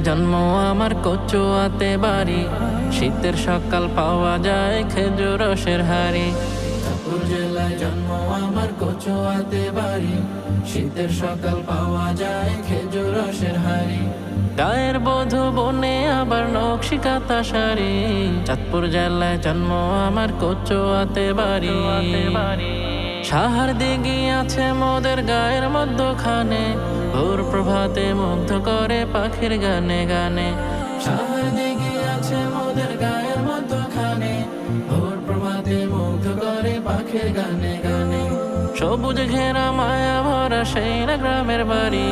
জন্ম আমার কচুয়াতে বাড়ি, শীতের সকাল পাওয়া যায় খেজুর রসের হাড়ি। চাঁদপুর জেলায় জন্ম আমার কচুয়াতে বাড়ি, শীতের সকাল পাওয়া যায় খেজুর রসের হাড়ি। গায়ের বধূ বনে আবার নকশি কাঁথা শাড়ি, চাঁদপুর জেলায় জন্ম আমার কচুয়াতে বাড়ি। সাহার দিঘি আছে মোদের গায়ের মধ্যখানে, ভোর প্রভাতে মুগ্ধ করে পাখির গানে গানে। সাহার দিঘি আছে মোদের গায়ের মধ্যখানে, ভোর প্রভাতে মুগ্ধ করে পাখির গানে গানে। সবুজ ঘেরা মায়া ভরা সেই না গ্রামের বাড়ি,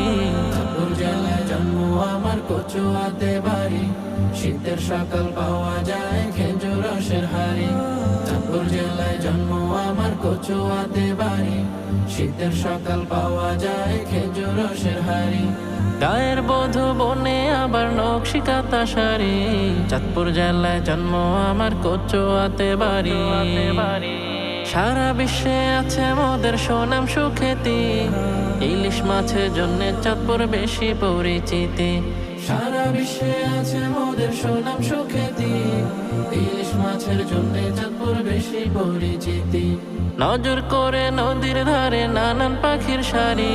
চাঁদপুর জেলায় জন্ম আমার কচুয়াতে বাড়ি, শীতের সকাল পাওয়া যায় খেজুর রসের হাড়ি। চাঁদপুর জেলায় জন্ম আমার কচুয়াতে বাড়ি, শীতের সকাল পাওয়া যায় খেজুর রসের হাড়ি। গায়ের বধূ বনে আবার নকশি কাঁথা শাড়ি, চাঁদপুর জেলায় জন্ম আমার কচুয়াতে বাড়ি। সারা বিশ্বে আছে মোদের সুনাম সুখ্যাতি, ইলিশ মাছের জন্য চাঁদপুর বেশি পরিচিতি। সারা বিশ্বে আছে মোদের সুনাম সুখ্যাতি, ইলিশ মাছের জন্য চাঁদপুর বেশি পরিচিতি। নজর করে নদীর ধারে নানান পাখির সারি,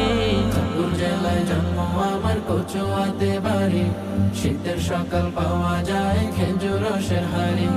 চাঁদপুর জেলায় জন্ম আমার কচুয়াতে বাড়ি, শীতের সকাল পাওয়া যায় খেজুর রসের হাড়ি।